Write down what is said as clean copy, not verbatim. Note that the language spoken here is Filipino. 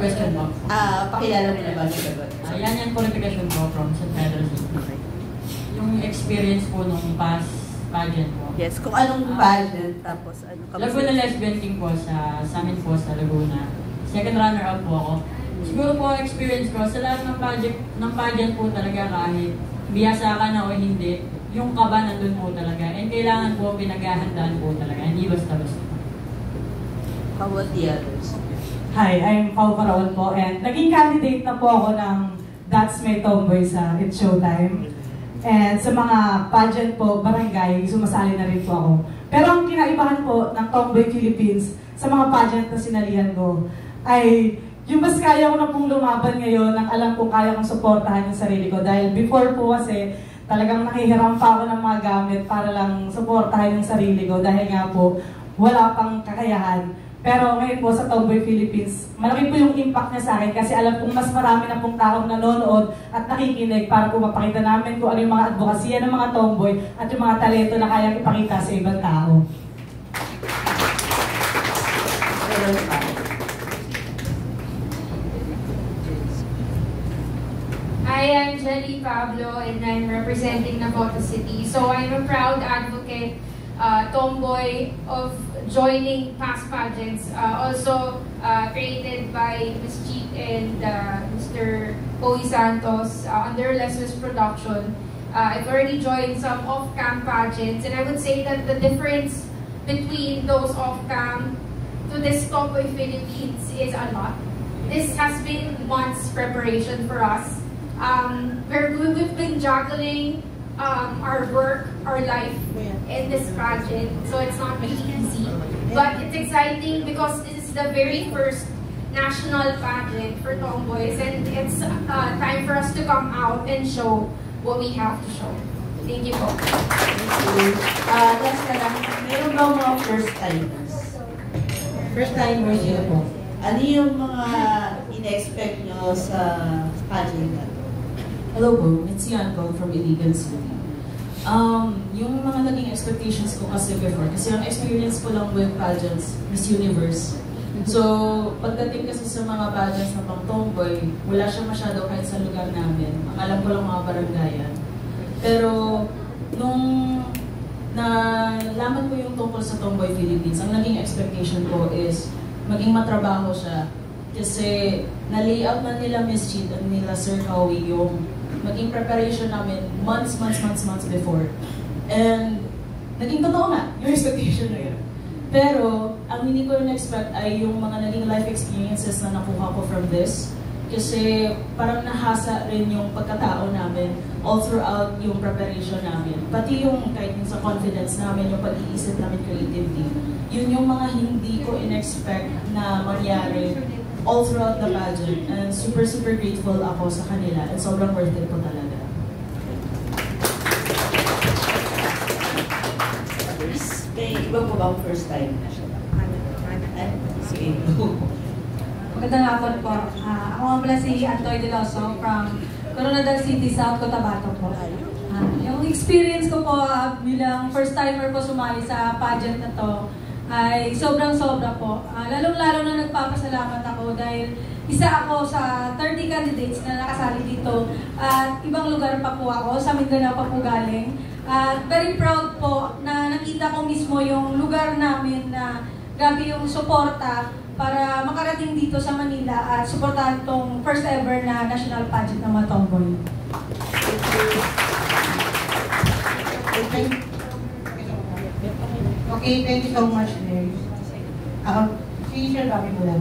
question po. Pakilala mo na ba si Gagot? Yan qualification po from St. Pedro's. Yung experience po nung past pageant po. Yes, kung anong pageant, tapos ano ka? Laguna Lesbian King po sa amin po sa Laguna. Second runner-up po ako. Siguro po ang experience ko, sa lahat ng pageant po talaga kahit biyasa ka na o hindi, yung kaba nandun po talaga. And kailangan po pinaghahandaan po talaga. Hindi basta-basta. How about the others? Hi, I'm Pao Paraon po and naging candidate na po ako ng That's My Tomboy sa It's Showtime. And sa mga pageant po, barangay, sumasali na rin po ako. Pero ang kinaibahan po ng Tomboy Philippines sa mga pageant na sinalihan ko ay yung mas kaya ko na pong lumaban ngayon nang alam kong kaya kong suportahan yung sarili ko. Dahil before po kasi talagang nakihiram pa ako ng mga gamit para lang suportahan yung sarili ko dahil nga po wala pang kakayahan. Pero ngayon po sa Tomboy Philippines, malaki po yung impact niya sa akin kasi alam kong mas marami na pong taong nanonood at nakikinig para po mapakita namin kung ano yung mga advokasya ng mga tomboy at yung mga talento na kayang ipakita sa ibang tao. Hi, I'm Jelly Pablo and I'm representing Navotas City. So I'm a proud advocate, tomboy of joining past pageants, also created by Ms. Cheek and Mr. Poey Santos under Les's production. I've already joined some off-cam pageants, and I would say that the difference between those off-cam to this Tomboy Philippines is a lot. This has been months preparation for us. We've been juggling our work, our life in this pageant, so it's not really easy. But it's exciting because this is the very first national pageant for tomboys, and it's time for us to come out and show what we have to show. Thank you po. Thank you. Last na lang, meron ba mga first-timers? First-timers yun po. Ano yung mga in-expect nyo sa pageant na? Hello po, it's Yanko from Iligan City. Yung mga naging expectations ko kasi before, kasi ang experience ko lang with pageants, Miss Universe. So, pagdating kasi sa mga pageants na pang tomboy, wala siya masyado kahit sa lugar namin. Ang alam ko lang mga barangayan. Pero, nung nalaman ko yung tungkol sa Tomboy Philippines, ang naging expectation ko is maging matrabaho siya. Kasi, na-layout na nila Miss Cheat at nila Sir Howie yung maging preparation namin months before. And naging totoo nga yung expectation na yun. Pero, ang hindi ko na-expect ay yung mga naging life experiences na nakuha ko from this. Kasi parang nahasa rin yung pagkatao namin all throughout yung preparation namin. Pati yung kahit yung sa confidence namin, yung pag-iisip namin creatively. Yun yung mga hindi ko in-expect na mangyari all throughout the pageant, and super grateful ako sa kanila, and sobrang worth it po talaga. May iba po bang first time? Sige. Magandang hapon po. Ako nga pala si Antoy De Loso from Coronadal City, South Cotabato po. Yung experience ko po bilang first timer po sumali sa pageant na to ay sobrang-sobra po. Lalong-lalo na nagpapasalamat ako dahil isa ako sa 30 candidates na nakasali dito at ibang lugar pa po ako, sa Mindanao pa po galing. At very proud po na nakita ko mismo yung lugar namin na grabe yung suporta para makarating dito sa Manila at suportahan tong first ever na national pageant ng mga tomboy. Okay, thank you so much, Mary. Si Sir Rafi mula.